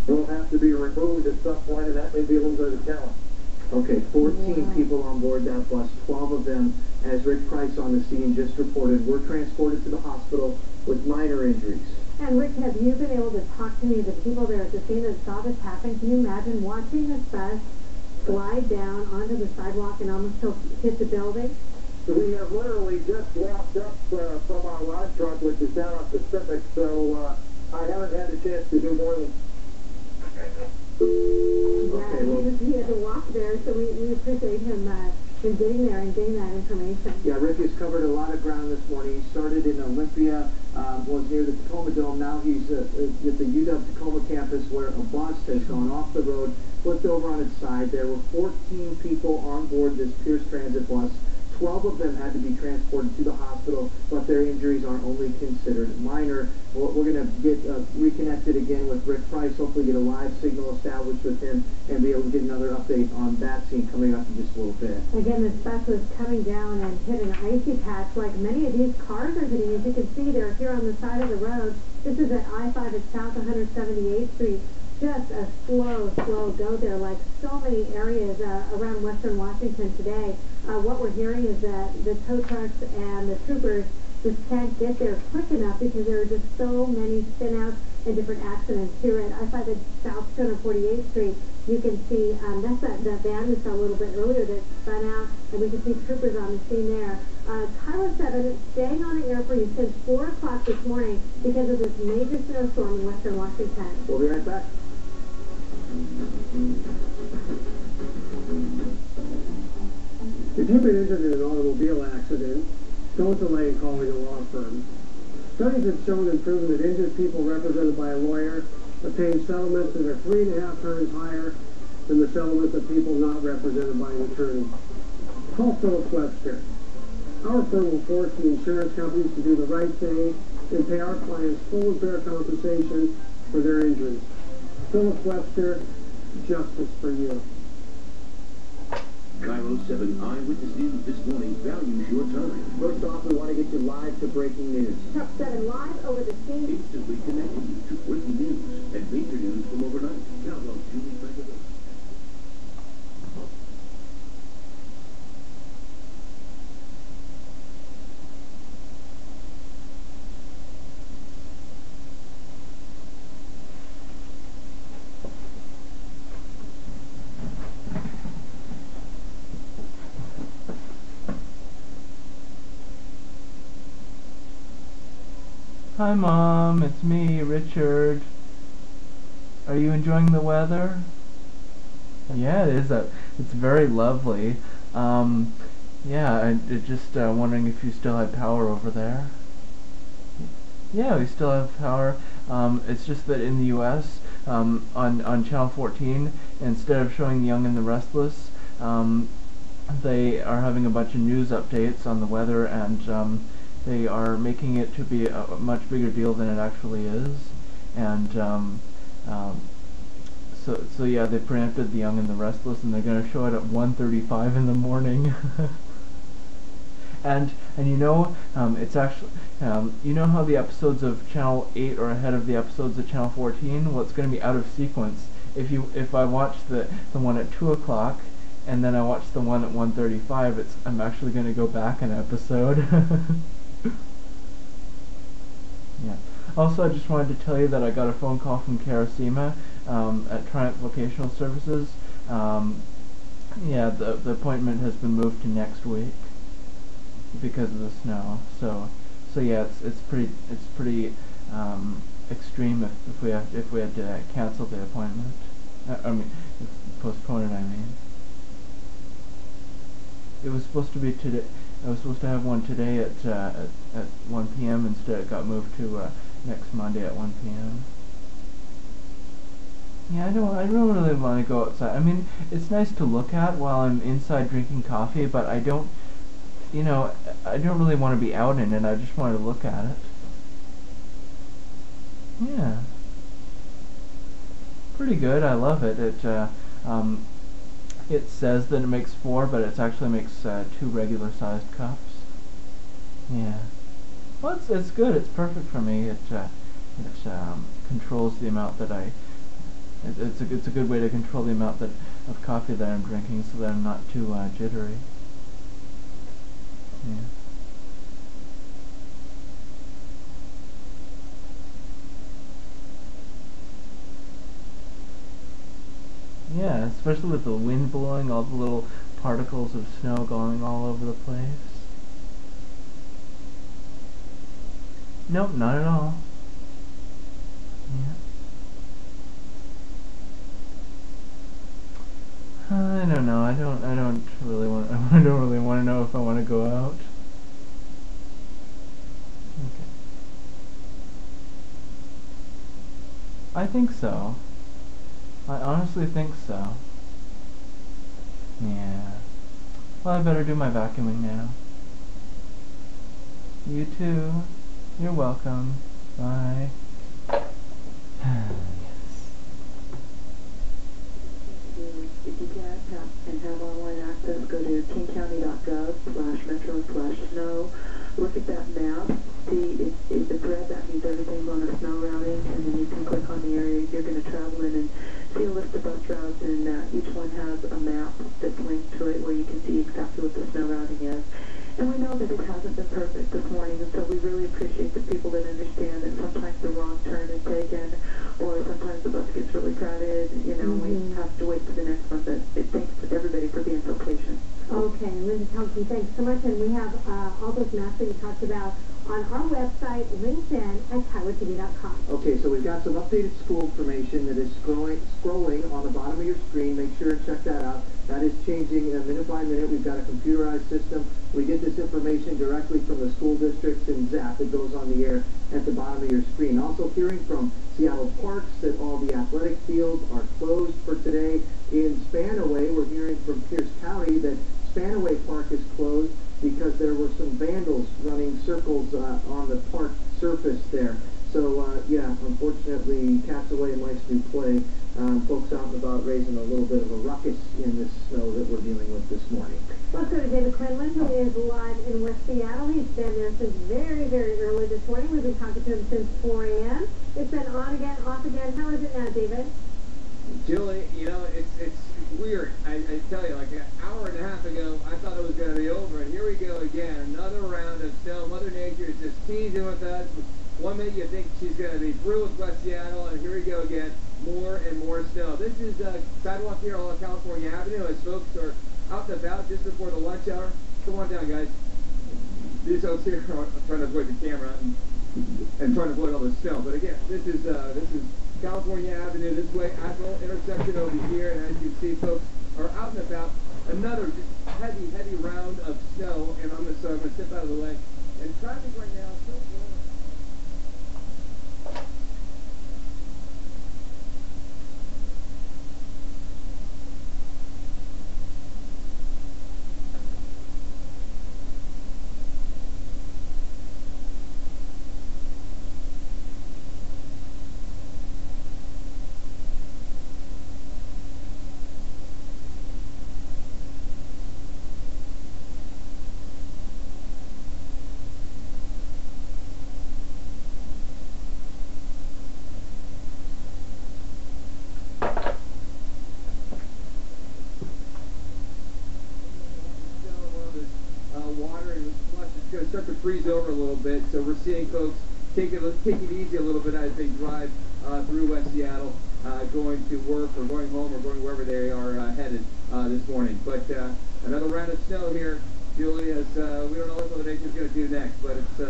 will have to be removed at some point, and that may be a little bit of a challenge. Okay, 14 people on board that bus, 12 of them, as Rick Price on the scene just reported, were transported to the hospital with minor injuries. And Rick, have you been able to talk to any of the people there at the scene that saw this happen? Can you imagine watching this bus slide down onto the sidewalk and almost hit the building? We have literally just walked up from our live truck, which is down on Pacific, so I haven't had a chance to do more than... Yeah, he had to walk there, so we appreciate him getting there and getting that information. Yeah, Rick has covered a lot of ground this morning. He started in Olympia, was near the Tacoma Dome. Now he's at the UW Tacoma campus, where a bus has gone off the road, flipped over on its side. There were 14 people on board this Pierce Transit bus. 12 of them had to be transported to the hospital, but their injuries are only considered minor. We're going to get reconnected again with Rick Price, hopefully get a live signal established with him, and be able to get another update on that scene coming up in just a little bit. Again, this bus was coming down and hit an icy patch like many of these cars are hitting. As you can see, they're here on the side of the road. This is at I-5 at South 178th Street. Just a slow go there, like so many areas around Western Washington today. What we're hearing is that the tow trucks and the troopers just can't get there quick enough because there are just so many spinouts and different accidents. Here at I-5 at South 248th Street, you can see that's that van we saw a little bit earlier that spun out, and we can see troopers on the scene there. Tyler 7 staying on the air for you since 4 o'clock this morning because of this major snowstorm in Western Washington. We'll be right back. If you've been injured in an automobile accident, don't delay in calling a law firm. Studies have shown and proven that injured people represented by a lawyer obtain settlements that are 3.5 times higher than the settlements of people not represented by an attorney. Call Phillips Webster. Our firm will force the insurance companies to do the right thing and pay our clients full and fair compensation for their injuries. Phillips Webster, justice for you. 907 Eyewitness News this morning values your time. First off, we want to get you live to breaking news. Top 7 live over the scene. Instantly connecting you to breaking news and major news from overnight. Download Julie Beckett. Hi Mom, it's me, Richard. Are you enjoying the weather? Yeah, it is. It's very lovely. Yeah, I'm just wondering if you still have power over there. Yeah, we still have power. It's just that in the U.S., on Channel 14, instead of showing The Young and the Restless, they are having a bunch of news updates on the weather, and they are making it to be a much bigger deal than it actually is, and so yeah, they preempted The Young and the Restless, and they're going to show it at 1:35 in the morning. and you know, it's actually you know how the episodes of Channel 8 are ahead of the episodes of Channel 14? Well, it's going to be out of sequence. If I watch the one at 2 o'clock and then I watch the one at 1:35, I'm actually going to go back an episode. Yeah. Also, I just wanted to tell you that I got a phone call from Karasima at Triumph Vocational Services. Yeah, the appointment has been moved to next week because of the snow. So yeah, it's pretty extreme if we had to cancel the appointment. I mean, postpone it. I mean, it was supposed to be today. I was supposed to have one today at 1 p.m. Instead, it got moved to next Monday at 1 p.m. Yeah, I don't really want to go outside. I mean, it's nice to look at while I'm inside drinking coffee, but I don't really want to be out in it. I just want to look at it. Yeah, pretty good. I love it. It says that it makes 4, but it actually makes 2 regular-sized cups. Yeah. Well, it's good. It's perfect for me. It controls the amount that I It's a good way to control the amount of coffee that I'm drinking, so that I'm not too jittery. Yeah. Yeah, especially with the wind blowing, all the little particles of snow going all over the place. Nope, not at all. Yeah. I don't know. I don't really want. I don't really want to know if I want to go out. Okay. I think so. I honestly think so. Yeah. Well, I better do my vacuuming now. You too. You're welcome. Bye. If you can't have online access, go to kingcounty.gov/metro/snow. Look at that map. See, it's a thread that means everything's on a snow routing, and then you can click on the area you're going to travel in and see a list of bus routes, and each one has a map that's linked to it where you can see exactly what the snow routing is. And we know that it hasn't been perfect this morning, and so we really appreciate the people that understand that sometimes the wrong turn is taken, or sometimes the bus gets really crowded, we have to wait for the next one. But thanks to everybody for being so patient. Okay, Linda Thompson, thanks so much. And we have all those maps that you talked about on our website, LinkedIn at KiowaTV.com. Okay, so we've got some updated school information that is scrolling on the bottom of your screen. Make sure and check that out. That is changing minute by minute. We've got a computerized system. We get this information directly from the school districts in ZAP. It goes on the air at the bottom of your screen. Also hearing from Seattle Parks that all the athletic fields are closed for today. In Spanaway, we're hearing from Pierce County that Spanaway Park is closed because there were some vandals running circles on the park surface there. So, yeah, unfortunately, cats away and mice do play. Folks out and about raising a little bit of a ruckus in this snow that we're dealing with this morning. Let's go to David Quinlan, who is live in West Seattle. He's been there since very, very early this morning. We've been talking to him since 4 a.m. It's been on again, off again. How is it now, David? Julie, it's weird. I tell you, like an hour and a half ago, I thought it was going to be over, and here we go again. Another round of snow. Mother Nature is just teasing with us. One minute you think she's going to be through with West Seattle, and here we go again. More and more snow. This is sidewalk here along California Avenue as folks are out and about just before the lunch hour. Come on down, guys. These folks here are trying to avoid the camera and trying to avoid all the snow. But again, this is California Avenue this way, Admiral intersection over here, and as you see, folks are out and about. Another just heavy round of snow, and I'm going to step out of the way. And traffic right now is so slow. Start to freeze over a little bit, so we're seeing folks take it easy a little bit as they drive through West Seattle, going to work or going home or going wherever they are headed this morning. But another round of snow here, Julie, as we don't know what Mother Nature's going to do next, but it's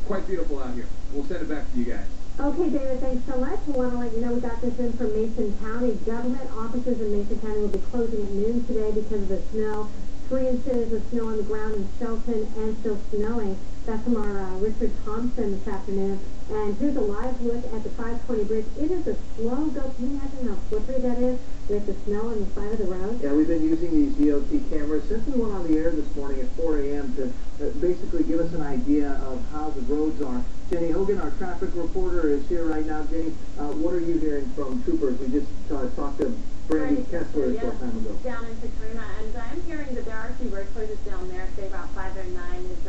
quite beautiful out here. We'll send it back to you guys. Okay, David, thanks so much. We want to let you know we got this in from Mason County. Government offices in Mason County will be closing at noon today because of the snow. 3 inches of snow on the ground in Shelton and still snowing. That's from our Richard Thompson this afternoon. And here's a live look at the 520 bridge. It is a slow go. Can you imagine how slippery that is with the snow on the side of the road? Yeah, we've been using these DOT cameras since we went on the air this morning at 4 a.m. to basically give us an idea of how the roads are. Jenny Hogan, our traffic reporter, is here right now. Jenny, what are you hearing from troopers? We just talked to Brandy Kessler a short time ago. Down in Katrina, and I'm hearing that there are a few road closures down there. Say Route 509 is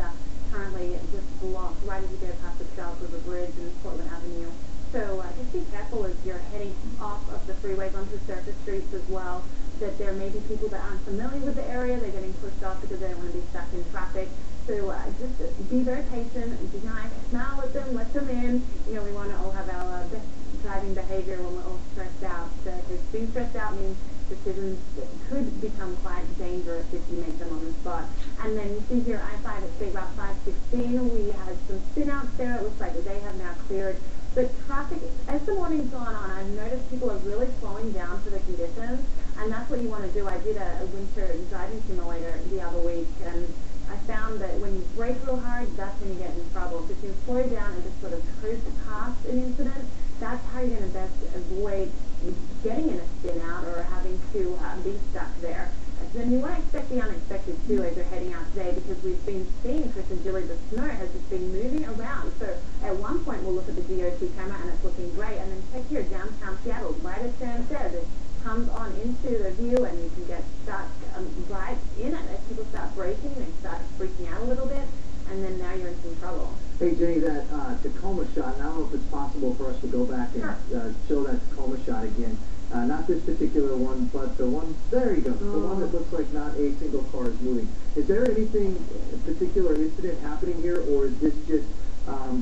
currently just blocked right as you go past the South River Bridge and Portland Avenue. So just be careful as you're heading off of the freeways onto surface streets as well, that there may be people that aren't familiar with the area. They're getting pushed off because they don't want to be stuck in traffic. So just be very patient, be nice, smile at them, let them in. You know, we want to all have our best driving behavior when we're all stressed out. So because being stressed out means decisions that could become quite dangerous if you make them on the spot. And then you see here I-5 at State Route 516, we had some spin-outs there. It looks like they have now cleared. But traffic, as the morning's gone on, I've noticed people are really slowing down for the conditions, and that's what you want to do. I did a winter driving simulator the other week, and I found that when you brake real hard, that's when you get in trouble. So if you slow down and just sort of cruise past an incident, that's how you're going to best avoid getting in a spin out or having to be stuck there. So then you want to expect the unexpected too as you're heading out today, because we've been seeing, Chris and Julie, the snow has just been moving around. So at one point we'll look at the DOT camera and it's looking great, and then check here downtown Seattle, right as Sam said, it comes on into the view and you can get stuck right in it. As people start braking, they start freaking out a little bit, and then now you're in some trouble. Hey, Jenny, that Tacoma shot, and I don't know if it's possible for us to go back and show that Tacoma shot again. Not this particular one, but the one, there you go, the one that looks like not a single car is moving. Is there anything, particular incident happening here, or is this just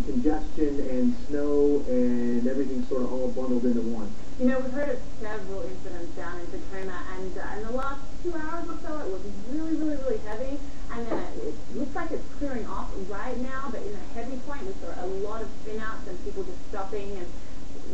congestion and snow and everything sort of all bundled into one? You know, we've heard of several incidents down in Tacoma, and in the last 2 hours or so, it was really, really, really heavy, and then it looks like it's clearing off right now, but in the heavy point, we saw a lot of spin-outs and people just stopping, and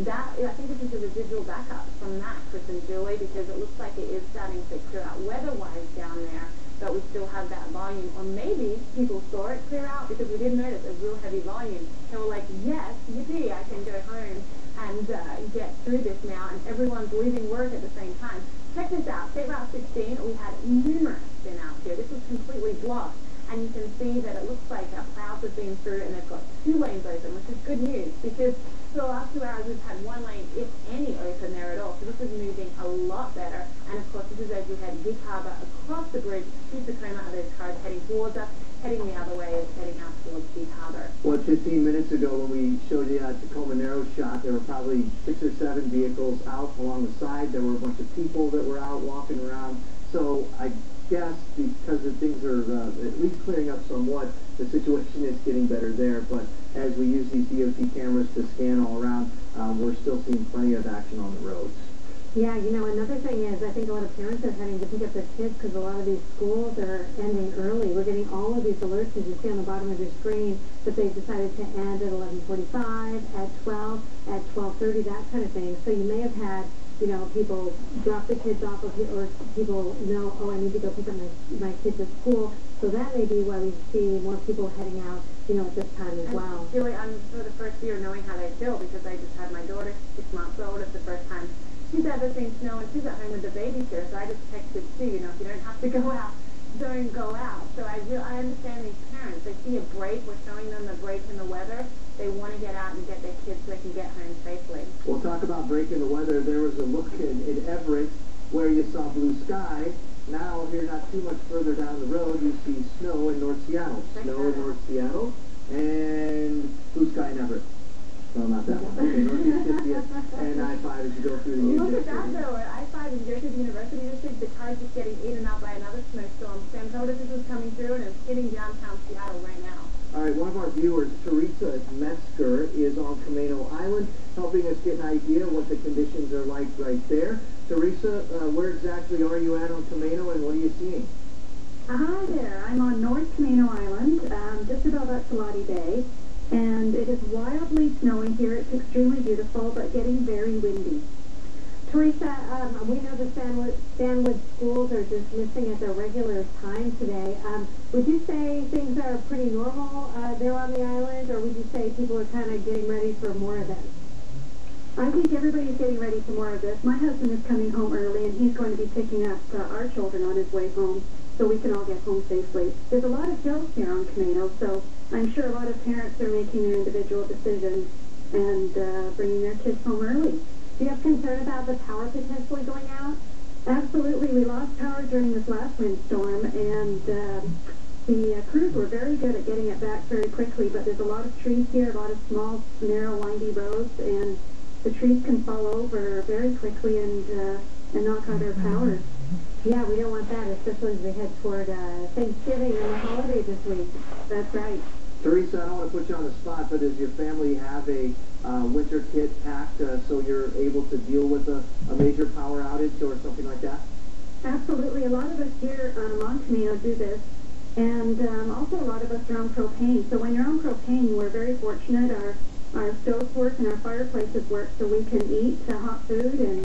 that, I think this is a residual backup from that, Chris and Julie, because it looks like it is starting to clear out weather-wise down there, but we still have that volume. Or maybe people saw it clear out because we did notice a real heavy volume. They were like, yes, yippee, I can go home and get through this now, and everyone's leaving work at the same time. Check this out. State Route 16, we had numerous spin-outs here. This was completely blocked. And you can see that it looks like plows have been through and they've got 2 lanes open, which is good news, because for the last 2 hours we've had 1 lane, if any, open there at all. So this is moving a lot better. And of course, this is as we head Vic Harbor across the bridge to Tacoma. Those cars heading towards us, heading the other way, is heading out towards Vic Harbor. Well, 15 minutes ago when we showed you that Tacoma narrow shot, there were probably 6 or 7 vehicles out along the side. There were a bunch of people that were out walking around. So I guess because the things are at least clearing up somewhat, the situation is getting better there. But as we use these DOT cameras to scan all around, we're still seeing plenty of action on the roads. Yeah, you know, another thing is I think a lot of parents are having to pick up their kids because a lot of these schools are ending early. We're getting all of these alerts, as you see on the bottom of your screen, that they've decided to end at 11:45, at 12, at 12:30, that kind of thing. So you may have had, you know, people drop the kids off, or people know, oh, I need to go pick up my kids at school. So that may be why we see more people heading out, you know, at this time as well. Julie, I'm for the first year knowing how they feel, because I just had my daughter, 6 months old. It's the first time she's ever seen snow, and she's at home with the babysitter. So I just texted Sue, you know, if you don't have to go out, don't go out. So I understand these parents. They see a break. We're showing them the break in the weather. They want to get out and get their kids so they can get home safely. We'll talk about breaking the weather. There was a look in Everett where you saw blue sky. Now, here not too much further down the road, you see snow in North Seattle. Snow in North Seattle and blue sky in Everett. No, not that one. Okay, Northeast 50th and I-5 as you go through the Union Look at District. that, though. At I-5 as you go through the University District, the car's just getting eaten up by another snowstorm. Sam told us this was coming through, and it's hitting downtown Seattle right now. All right, one of our viewers, Teresa Metzger, is on Camano Island, helping us get an idea of what the conditions are like right there. Teresa, where exactly are you at on Camano, and what are you seeing? Hi there. I'm on North Camano Island, just above Salati Bay, and it is wildly snowing here. It's extremely beautiful, but getting very windy. Teresa, we know the Stanwood schools are dismissing at their regular time today. Would you say things are pretty normal there on the island, or would you say people are kind of getting ready for more of this? I think everybody's getting ready for more of this. My husband is coming home early, and he's going to be picking up our children on his way home, so we can all get home safely. There's a lot of hills here on Camano, so I'm sure a lot of parents are making their individual decisions and bringing their kids home early. Do you have concern about the power potentially going out? Absolutely. We lost power during this last windstorm, and the crews were very good at getting it back very quickly, but there's a lot of trees here, a lot of small, narrow, windy roads, and the trees can fall over very quickly and knock out our power. Yeah, we don't want that, especially as we head toward Thanksgiving and the holiday this week. That's right. Teresa, I don't want to put you on the spot, but does your family have a winter kit packed so you're able to deal with a major power outage or something like that? Absolutely. A lot of us here on Camino do this, and also a lot of us are on propane. So when you're on propane, we're very fortunate. Our stoves work and our fireplaces work, so we can eat hot food and